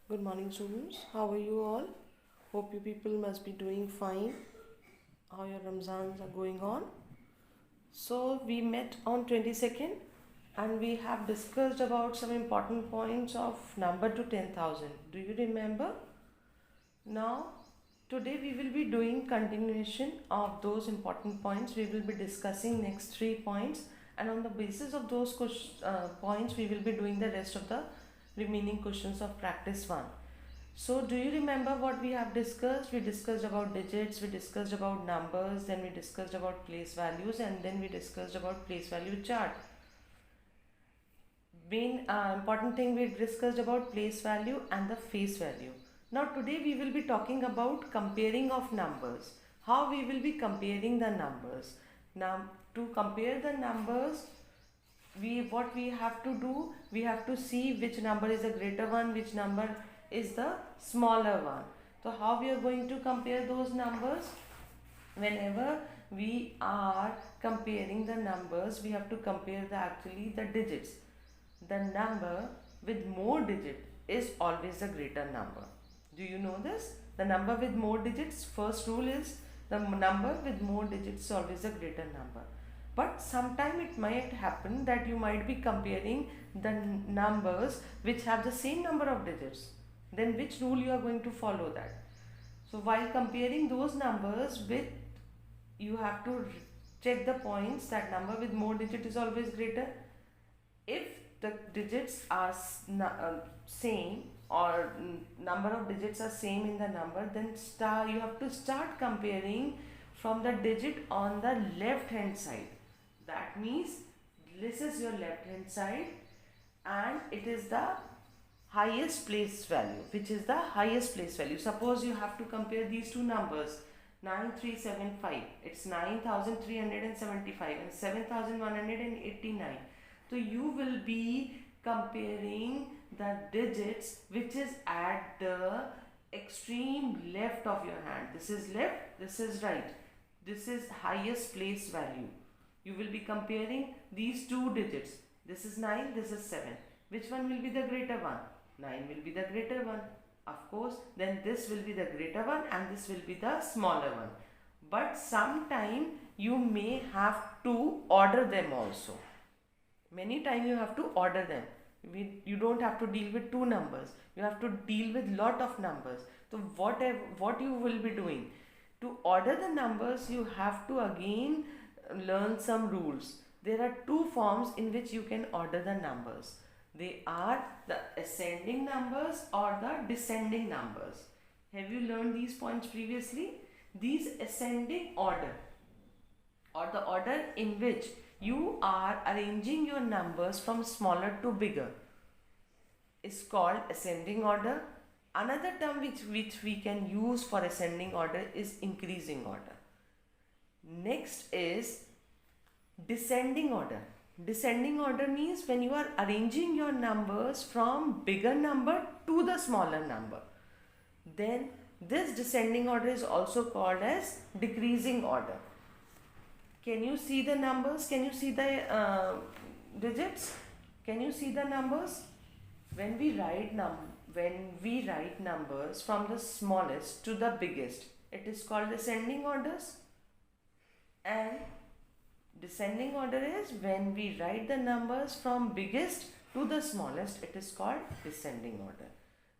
Good morning, students. How are you all? Hope you people must be doing fine. How your Ramzans are going on? So we met on 22nd and we have discussed about some important points of number to 10,000. Do you remember? Now, today we will be doing continuation of those important points. We will be discussing next 3 points, and on the basis of those points, we will be doing the rest of the remaining questions of practice 1. So, do you remember what we have discussed? We discussed about digits, we discussed about numbers, then we discussed about place values, and then we discussed about place value chart. Main important thing we discussed about place value and the face value. Now today we will be talking about comparing of numbers. How we will be comparing the numbers. Now to compare the numbers, what we have to do, we have to see which number is the greater one, which number is the smaller one. So how we are going to compare those numbers? Whenever we are comparing the numbers, we have to compare the digits. The number with more digit is always a greater number. Do you know this? The number with more digits, first rule is the number with more digits is always a greater number. But sometime it might happen that you might be comparing the numbers which have the same number of digits. Then which rule you are going to follow that? So while comparing those numbers with, you have to check the points that number with more digit is always greater. If the digits are same, or number of digits are same in the number, then you have to start comparing from the digit on the left hand side. That means this is your left hand side and it is the highest place value, which is the highest place value. Suppose you have to compare these two numbers, 9375, it's 9375 and 7189. So you will be comparing the digits which is at the extreme left of your hand. This is left, this is right. This is highest place value. You will be comparing these two digits. This is 9, this is 7. Which one will be the greater one? 9 will be the greater one. Of course, then this will be the greater one and this will be the smaller one. But sometime you may have to order them also. Many times you have to order them. You don't have to deal with two numbers. You have to deal with lot of numbers. So what you will be doing? To order the numbers, you have to again learn some rules. There are two forms in which you can order the numbers. They are the ascending numbers or the descending numbers. Have you learned these points previously? These ascending order, or the order in which you are arranging your numbers from smaller to bigger, is called ascending order. Another term which we can use for ascending order is increasing order. Next is descending order. Descending order means when you are arranging your numbers from bigger number to the smaller number. Then this descending order is also called as decreasing order. Can you see the numbers? Can you see the digits? Can you see the numbers? When we write numbers from the smallest to the biggest, it is called ascending orders. And descending order is when we write the numbers from biggest to the smallest, it is called descending order.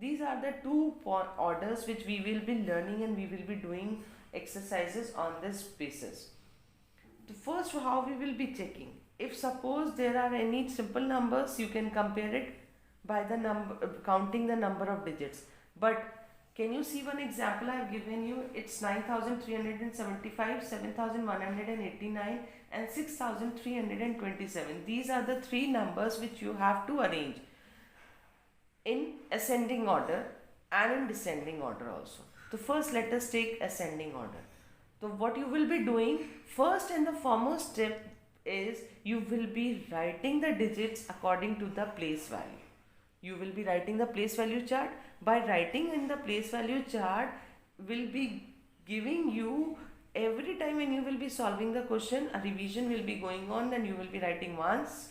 These are the two orders which we will be learning, and we will be doing exercises on this basis. The first, how we will be checking. If suppose there are any simple numbers, you can compare it by the counting the number of digits. But can you see one example I have given you? It's 9375, 7189 and 6327. These are the three numbers which you have to arrange in ascending order and in descending order also. So first let us take ascending order. So what you will be doing, first and the foremost step is you will be writing the digits according to the place value. You will be writing the place value chart. By writing in the place value chart will be giving you, every time when you will be solving the question, a revision will be going on, then you will be writing ones,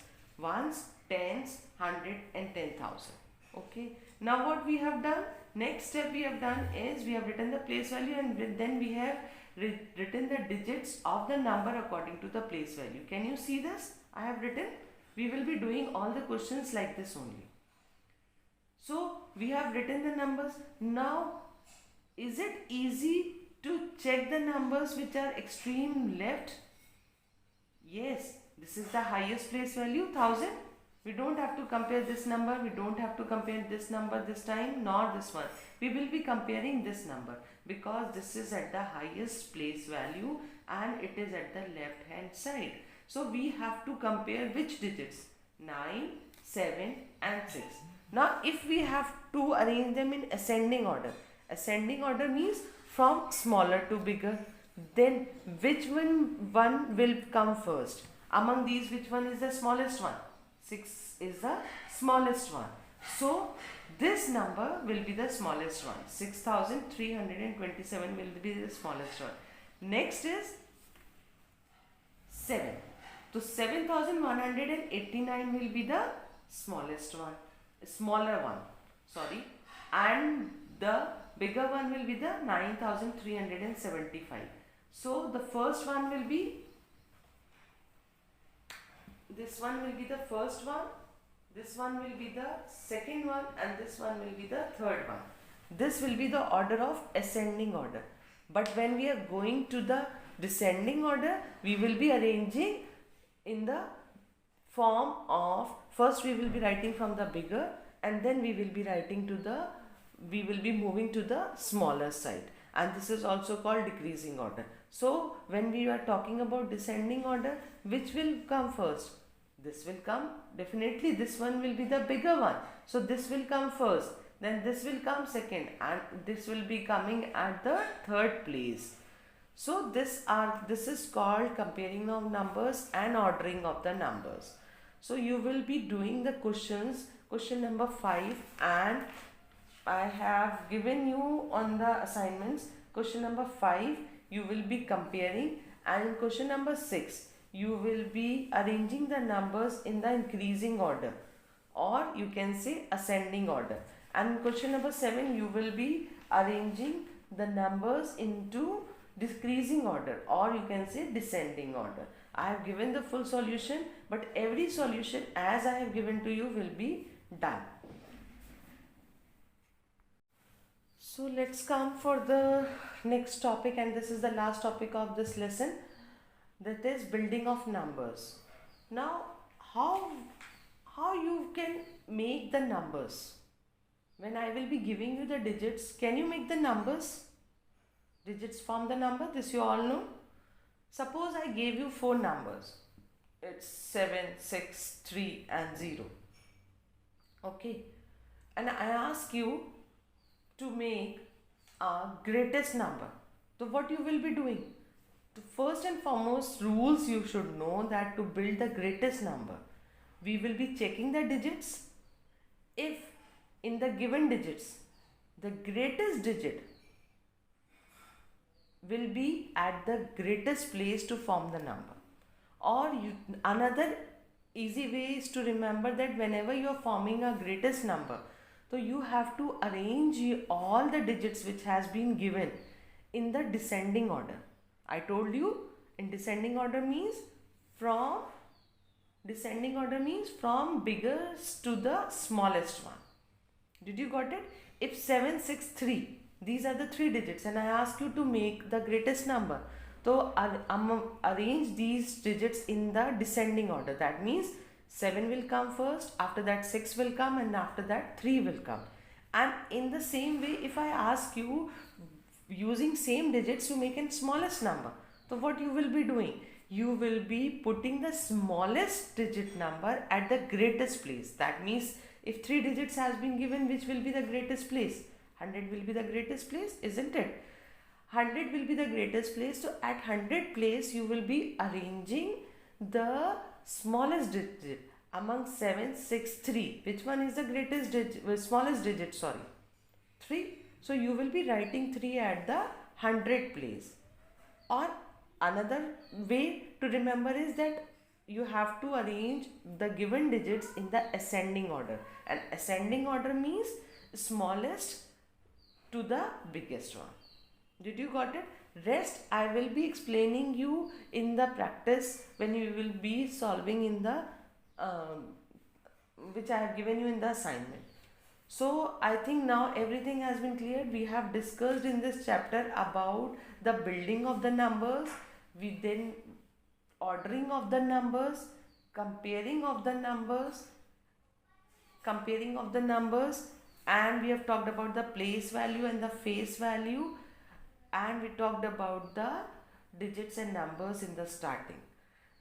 tens, 100 and 10,000. Okay. Now what we have done, next step we have done is we have written the place value, and then we have written the digits of the number according to the place value. Can you see this? I have written. We will be doing all the questions like this only. So we have written the numbers. Now is it easy to check the numbers which are extreme left? Yes, this is the highest place value, 1000. We don't have to compare this number, we don't have to compare this number this time, nor this one. We will be comparing this number because this is at the highest place value and it is at the left hand side. So we have to compare which digits? 9, 7 and 6. Now if we have to arrange them in ascending order means from smaller to bigger, then which one will come first? Among these, which one is the smallest one? 6 is the smallest one. So this number will be the smallest one. 6327 will be the smallest one. Next is 7. So 7189 will be the smallest one, smaller one, sorry, and the bigger one will be the 9375. So the first one will be, this one will be the first one, this one will be the second one, and this one will be the third one. This will be the order of ascending order. But when we are going to the descending order, we will be arranging in the form of, first we will be writing from the bigger, and then we will be moving to the smaller side, and this is also called decreasing order. So when we are talking about descending order, which will come first? This will come, definitely this one will be the bigger one, so this will come first, then this will come second, and this will be coming at the third place. So this is called comparing of numbers and ordering of the numbers. So you will be doing the questions, question number 5, and I have given you on the assignments question number 5 you will be comparing, and in question number 6 you will be arranging the numbers in the increasing order, or you can say ascending order, and in question number 7 you will be arranging the numbers into decreasing order, or you can say descending order. I have given the full solution, but every solution as I have given to you will be done. So let's come for the next topic, and this is the last topic of this lesson, that is building of numbers. Now how you can make the numbers? When I will be giving you the digits, can you make the numbers? Digits form the number, this you all know. Suppose I gave you 4 numbers. It's 7, 6, 3 and 0. Okay. And I ask you to make a greatest number. So what you will be doing? The first and foremost rules you should know, that to build the greatest number, we will be checking the digits. If in the given digits, the greatest digit will be at the greatest place to form the number, or another easy way is to remember that whenever you are forming a greatest number, so you have to arrange all the digits which has been given in the descending order. I told you in descending order means from biggest to the smallest one. Did you got it? If 7, 6, 3, these are the 3 digits, and I ask you to make the greatest number, so arrange these digits in the descending order. That means 7 will come first, after that 6 will come, and after that 3 will come. And in the same way, if I ask you using same digits to make a smallest number, so what you will be doing? You will be putting the smallest digit number at the greatest place. That means if 3 digits has been given, which will be the greatest place? 100 will be the greatest place, isn't it? 100 will be the greatest place. So at 100 place you will be arranging the smallest digit among 7, 6, 3. Which one is the greatest digit, smallest digit, sorry? 3. So you will be writing 3 at the 100 place. Or another way to remember is that you have to arrange the given digits in the ascending order. And ascending order means smallest to the biggest one. Did you got it? Rest I will be explaining you in the practice when you will be solving in the which I have given you in the assignment. So I think now everything has been cleared. We have discussed in this chapter about the building of the numbers, we then ordering of the numbers, comparing of the numbers, and we have talked about the place value and the face value, and we talked about the digits and numbers in the starting.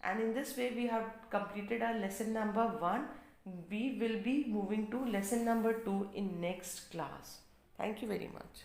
And in this way we have completed our lesson number 1. We will be moving to lesson number 2 in next class. Thank you very much.